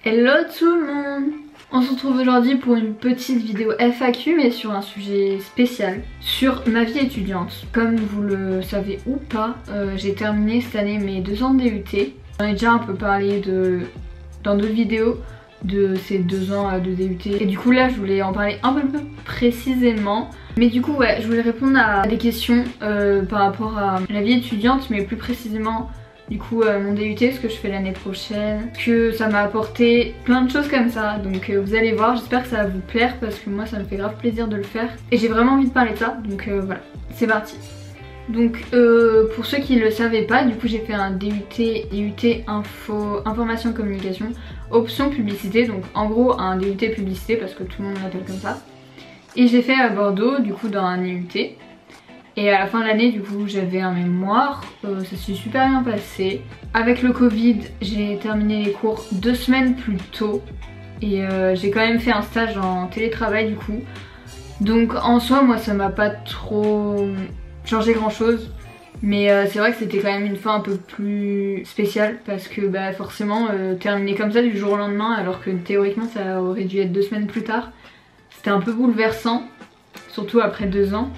Hello tout le monde! On se retrouve aujourd'hui pour une petite vidéo FAQ mais sur un sujet spécial, sur ma vie étudiante. Comme vous le savez ou pas, j'ai terminé cette année mes 2 ans de DUT. J'en ai déjà un peu parlé dans d'autres vidéos de ces 2 ans de DUT. Et du coup là je voulais en parler un peu plus précisément. Mais du coup ouais, je voulais répondre à des questions par rapport à la vie étudiante, mais plus précisément du coup mon DUT, ce que je fais l'année prochaine, que ça m'a apporté plein de choses comme ça. Donc vous allez voir, j'espère que ça va vous plaire parce que moi ça me fait grave plaisir de le faire. Et j'ai vraiment envie de parler de ça, donc voilà, c'est parti. Donc pour ceux qui ne le savaient pas, du coup j'ai fait un DUT information communication, option publicité, donc en gros un DUT publicité parce que tout le monde l'appelle comme ça. Et j'ai fait à Bordeaux, du coup dans un IUT. Et à la fin de l'année, du coup, j'avais un mémoire, ça s'est super bien passé. Avec le Covid, j'ai terminé les cours 2 semaines plus tôt. Et j'ai quand même fait un stage en télétravail du coup. Donc en soi, moi ça m'a pas trop changé grand chose. Mais c'est vrai que c'était quand même une fin un peu plus spéciale. Parce que bah, forcément, terminer comme ça du jour au lendemain, alors que théoriquement ça aurait dû être 2 semaines plus tard. C'était un peu bouleversant, surtout après 2 ans.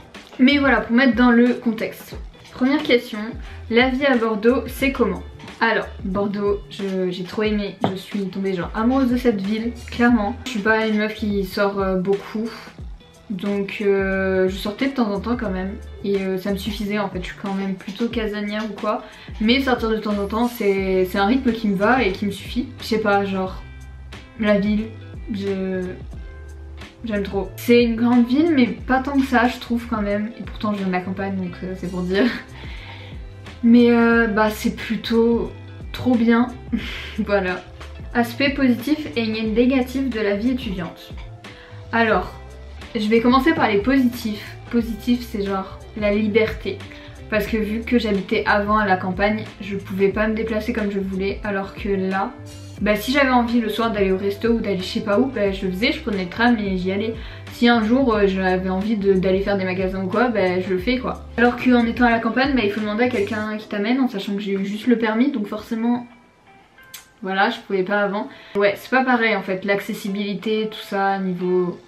Mais voilà, pour mettre dans le contexte. Première question, la vie à Bordeaux, c'est comment? Alors, Bordeaux, j'ai trop aimé, je suis tombée genre amoureuse de cette ville, clairement. Je suis pas une meuf qui sort beaucoup, donc je sortais de temps en temps quand même. Et ça me suffisait en fait, je suis quand même plutôt casanière ou quoi. Mais sortir de temps en temps, c'est un rythme qui me va et qui me suffit. Je sais pas, genre, la ville, j'aime trop. C'est une grande ville mais pas tant que ça je trouve quand même. Et pourtant je viens de la campagne donc c'est pour dire. Mais bah c'est plutôt trop bien. Voilà. Aspect positif et négatif de la vie étudiante. Alors, je vais commencer par les positifs. Positif c'est genre la liberté. Parce que vu que j'habitais avant à la campagne, je pouvais pas me déplacer comme je voulais. Alors que là, bah si j'avais envie le soir d'aller au resto ou d'aller je sais pas où, bah je le faisais, je prenais le tram et j'y allais. Si un jour j'avais envie d'aller faire des magasins ou quoi, bah je le fais quoi. Alors qu'en étant à la campagne, bah il faut demander à quelqu'un qui t'amène, en sachant que j'ai eu juste le permis, donc forcément, voilà, je pouvais pas avant. Ouais, c'est pas pareil en fait, l'accessibilité, tout ça, niveau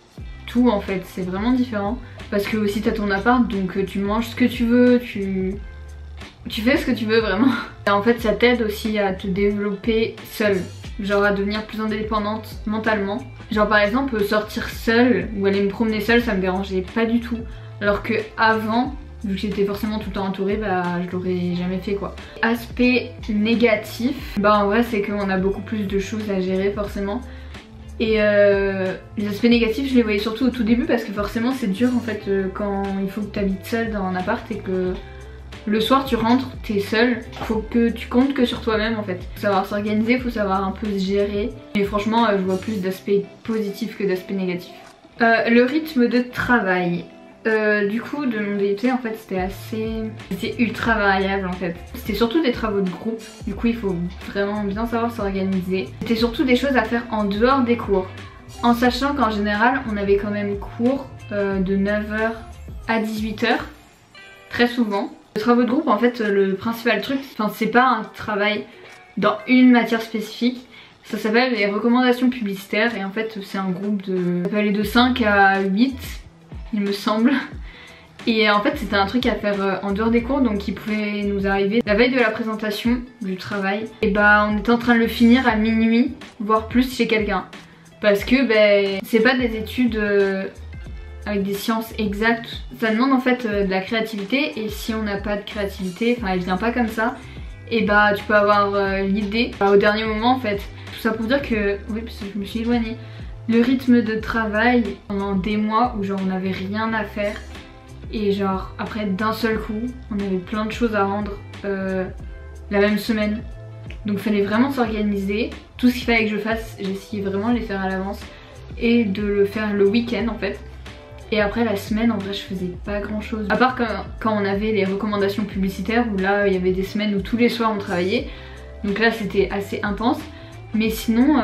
tout en fait, c'est vraiment différent. Parce que aussi t'as ton appart, donc tu manges ce que tu veux, tu fais ce que tu veux vraiment. Et en fait ça t'aide aussi à te développer seule. Genre à devenir plus indépendante mentalement. Genre par exemple sortir seule ou aller me promener seule, ça me dérangeait pas du tout. Alors que avant, vu que j'étais forcément tout le temps entourée, bah je l'aurais jamais fait quoi. Aspect négatif, bah en vrai c'est qu'on a beaucoup plus de choses à gérer forcément. Et les aspects négatifs je les voyais surtout au tout début parce que forcément c'est dur en fait quand il faut que tu habites seule dans un appart et que le soir tu rentres, t'es seule, faut que tu comptes que sur toi-même en fait. Faut savoir s'organiser, faut savoir un peu se gérer. Et franchement je vois plus d'aspects positifs que d'aspects négatifs. Le rythme de travail. Du coup de mon DUT en fait c'était ultra variable en fait. C'était surtout des travaux de groupe, du coup il faut vraiment bien savoir s'organiser. C'était surtout des choses à faire en dehors des cours. En sachant qu'en général on avait quand même cours de 9h à 18h, très souvent. Les travaux de groupe en fait le principal truc, enfin c'est pas un travail dans une matière spécifique. Ça s'appelle les recommandations publicitaires et en fait c'est un groupe de 5 à 8 il me semble. Et en fait c'était un truc à faire en dehors des cours, donc il pouvait nous arriver la veille de la présentation du travail. Et bah on était en train de le finir à minuit, voire plus chez quelqu'un. Parce que bah, c'est pas des études avec des sciences exactes. Ça demande en fait de la créativité et si on n'a pas de créativité, enfin elle vient pas comme ça, et bah tu peux avoir l'idée au dernier moment en fait. Tout ça pour dire que, oui parce que je me suis éloignée. Le rythme de travail pendant des mois où genre on n'avait rien à faire et genre après d'un seul coup on avait plein de choses à rendre la même semaine, donc il fallait vraiment s'organiser. Tout ce qu'il fallait que je fasse, j'essayais vraiment de les faire à l'avance et de le faire le week-end en fait. Et après la semaine en vrai je faisais pas grand chose, à part quand on avait les recommandations publicitaires où là il y avait des semaines où tous les soirs on travaillait, donc là c'était assez intense. Mais sinon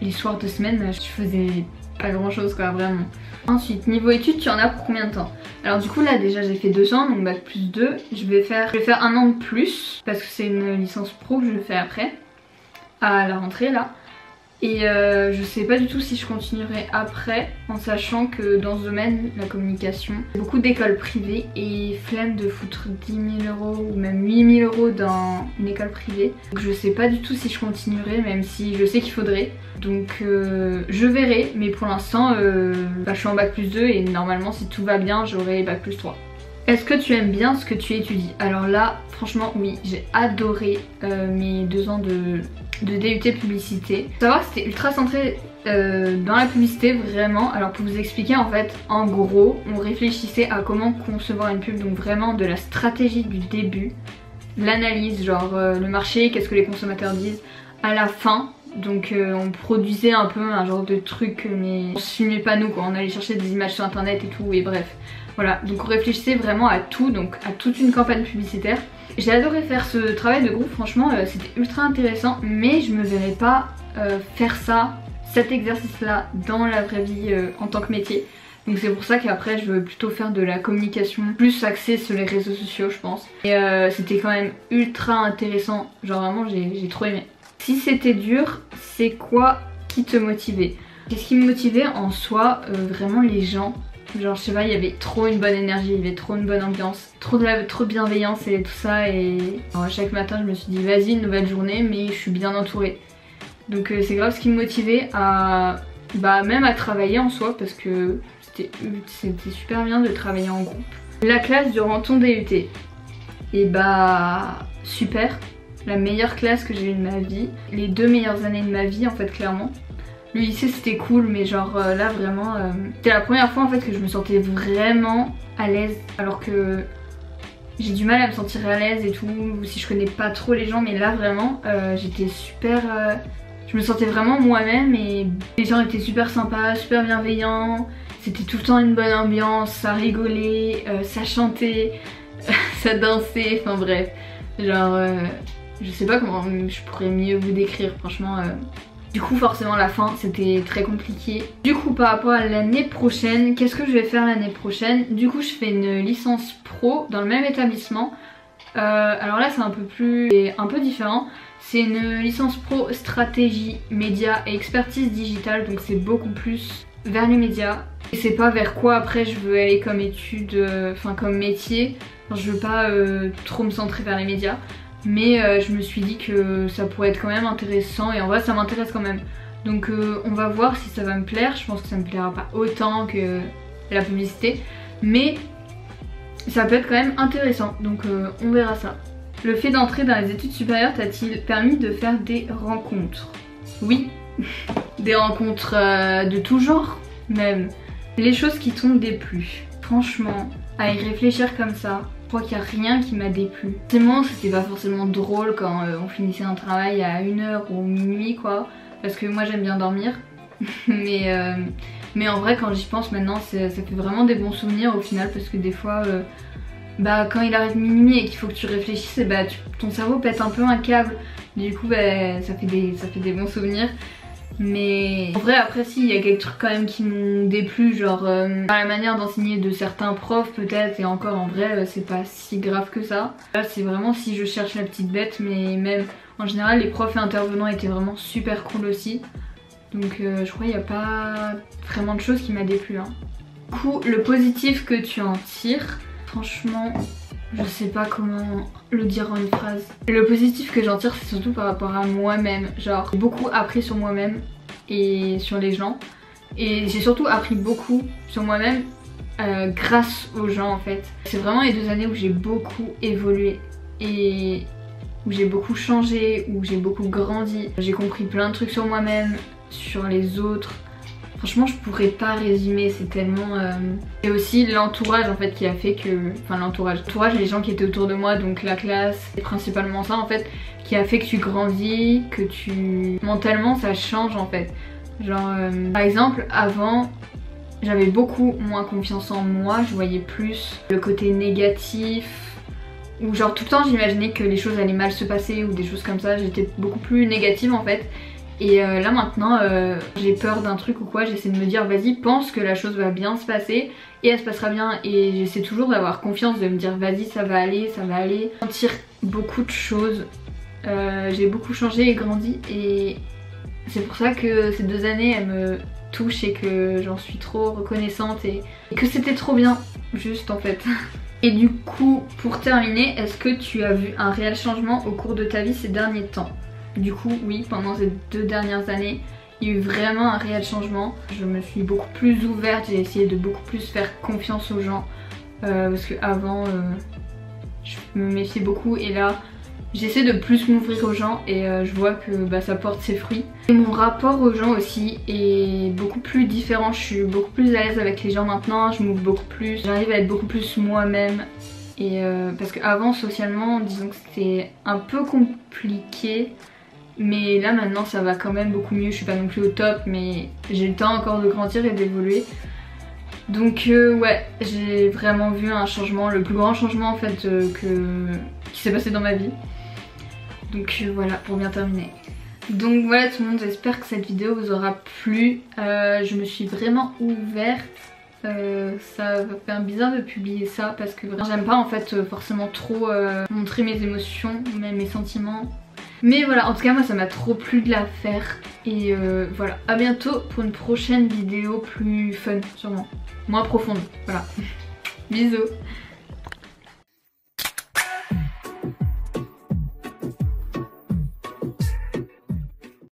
les soirs de semaine, je faisais pas grand chose quoi, vraiment. Ensuite, niveau études, tu en as pour combien de temps? Alors du coup là déjà j'ai fait 2 ans, donc bac plus 2. Je vais faire 1 an de plus, parce que c'est une licence pro que je fais après, à la rentrée là. Et je sais pas du tout si je continuerai après, en sachant que dans ce domaine, la communication, il y a beaucoup d'écoles privées et flemme de foutre 10 000 € ou même 8 000 € dans une école privée. Donc je sais pas du tout si je continuerai, même si je sais qu'il faudrait. Donc je verrai, mais pour l'instant je suis en bac+2 et normalement si tout va bien j'aurai bac+3. Est-ce que tu aimes bien ce que tu étudies? Alors là, franchement oui, j'ai adoré mes 2 ans de DUT publicité. Faut savoir que c'était ultra centré dans la publicité vraiment. Alors pour vous expliquer, en fait, en gros, on réfléchissait à comment concevoir une pub, donc vraiment de la stratégie du début, l'analyse, genre le marché, qu'est-ce que les consommateurs disent, à la fin. Donc on produisait un peu un genre de truc, mais on se filmait pas nous quoi, on allait chercher des images sur internet et tout, et bref. Voilà, donc on réfléchissait vraiment à tout, donc à toute une campagne publicitaire. J'ai adoré faire ce travail de groupe, franchement c'était ultra intéressant, mais je me verrais pas faire ça, cet exercice là dans la vraie vie en tant que métier. Donc c'est pour ça qu'après je veux plutôt faire de la communication plus axée sur les réseaux sociaux je pense. Et c'était quand même ultra intéressant, genre vraiment j'ai trop aimé. Si c'était dur, c'est quoi qui te motivait? Qu'est-ce qui me motivait en soi? Vraiment les gens. Genre je sais pas, il y avait trop une bonne énergie, il y avait trop une bonne ambiance, trop de bienveillance et tout ça. Et alors, chaque matin je me suis dit vas-y, une nouvelle journée, mais je suis bien entourée. Donc c'est grave ce qui me motivait à même à travailler en soi, parce que c'était super bien de travailler en groupe. La classe durant ton DUT, et super, la meilleure classe que j'ai eue de ma vie, les 2 meilleures années de ma vie en fait clairement. Le lycée c'était cool, mais genre là vraiment c'était la première fois en fait que je me sentais vraiment à l'aise, alors que j'ai du mal à me sentir à l'aise et tout si je connais pas trop les gens, mais là vraiment j'étais super, je me sentais vraiment moi-même et les gens étaient super sympas, super bienveillants, c'était tout le temps une bonne ambiance, ça rigolait, ça chantait, ça dansait, enfin bref, genre je sais pas comment je pourrais mieux vous décrire franchement. Du coup forcément la fin c'était très compliqué. Du coup par rapport à l'année prochaine, qu'est-ce que je vais faire l'année prochaine? Du coup je fais une licence pro dans le même établissement. Alors là c'est un peu différent. C'est une licence pro stratégie, médias et expertise digitale, donc c'est beaucoup plus vers les médias. Et c'est pas vers quoi après je veux aller comme étude, enfin comme métier. Enfin, je veux pas trop me centrer vers les médias. Mais je me suis dit que ça pourrait être quand même intéressant, et en vrai ça m'intéresse quand même. Donc on va voir si ça va me plaire. Je pense que ça me plaira pas autant que la publicité, mais ça peut être quand même intéressant, donc on verra ça. Le fait d'entrer dans les études supérieures t'a-t-il permis de faire des rencontres? Oui, des rencontres de tout genre même. Les choses qui t'ont déplu, franchement, à y réfléchir comme ça, je crois qu'il n'y a rien qui m'a déplu. Forcément c'était pas forcément drôle quand on finissait un travail à 1h ou minuit quoi, parce que moi j'aime bien dormir. mais en vrai quand j'y pense maintenant ça fait vraiment des bons souvenirs au final, parce que des fois quand il arrive minuit et qu'il faut que tu réfléchisses, ton cerveau pète un peu un câble. Du coup ça fait des bons souvenirs. Mais en vrai après si, il y a quelques trucs quand même qui m'ont déplu, genre la manière d'enseigner de certains profs peut-être, et encore en vrai c'est pas si grave que ça. Là c'est vraiment si je cherche la petite bête, mais même en général les profs et intervenants étaient vraiment super cool aussi. Donc je crois qu'il n'y a pas vraiment de choses qui m'a déplu. Du coup le positif que tu en tires, franchement je sais pas comment le dire en une phrase. Le positif que j'en tire c'est surtout par rapport à moi-même. Genre j'ai beaucoup appris sur moi-même et sur les gens. Et j'ai surtout appris beaucoup sur moi-même grâce aux gens en fait. C'est vraiment les 2 années où j'ai beaucoup évolué et où j'ai beaucoup changé, où j'ai beaucoup grandi. J'ai compris plein de trucs sur moi-même, sur les autres. Franchement je pourrais pas résumer, c'est tellement... Et aussi l'entourage en fait qui a fait que... Enfin l'entourage, les gens qui étaient autour de moi, donc la classe, c'est principalement ça en fait, qui a fait que tu grandis, que tu... Mentalement ça change en fait. Genre par exemple avant j'avais beaucoup moins confiance en moi, je voyais plus le côté négatif, ou genre tout le temps j'imaginais que les choses allaient mal se passer ou des choses comme ça, j'étais beaucoup plus négative en fait. Et là maintenant j'ai peur d'un truc ou quoi, j'essaie de me dire vas-y pense que la chose va bien se passer et elle se passera bien, et j'essaie toujours d'avoir confiance, de me dire vas-y ça va aller, ça va aller. J'en tire beaucoup de choses, j'ai beaucoup changé et grandi, et c'est pour ça que ces 2 années elles me touchent et que j'en suis trop reconnaissante et que c'était trop bien, juste en fait. Et du coup, pour terminer, est-ce que tu as vu un réel changement au cours de ta vie ces derniers temps? Du coup, oui, pendant ces 2 dernières années, il y a eu vraiment un réel changement. Je me suis beaucoup plus ouverte, j'ai essayé de beaucoup plus faire confiance aux gens. Parce qu'avant, je me méfiais beaucoup et là, j'essaie de plus m'ouvrir aux gens et je vois que ça porte ses fruits. Et mon rapport aux gens aussi est beaucoup plus différent, je suis beaucoup plus à l'aise avec les gens maintenant, je m'ouvre beaucoup plus, j'arrive à être beaucoup plus moi-même. Et parce qu'avant socialement, disons que c'était un peu compliqué, mais là maintenant ça va quand même beaucoup mieux, je suis pas non plus au top mais j'ai le temps encore de grandir et d'évoluer. Donc ouais, j'ai vraiment vu un changement, le plus grand changement en fait qui s'est passé dans ma vie. Donc voilà, pour bien terminer. Donc voilà tout le monde, j'espère que cette vidéo vous aura plu. Je me suis vraiment ouverte. Ça va faire bizarre de publier ça parce que j'aime pas en fait forcément trop montrer mes émotions, même mes sentiments. Mais voilà, en tout cas moi ça m'a trop plu de la faire. Et voilà, à bientôt pour une prochaine vidéo plus fun sûrement. Moins profonde, voilà. Bisous.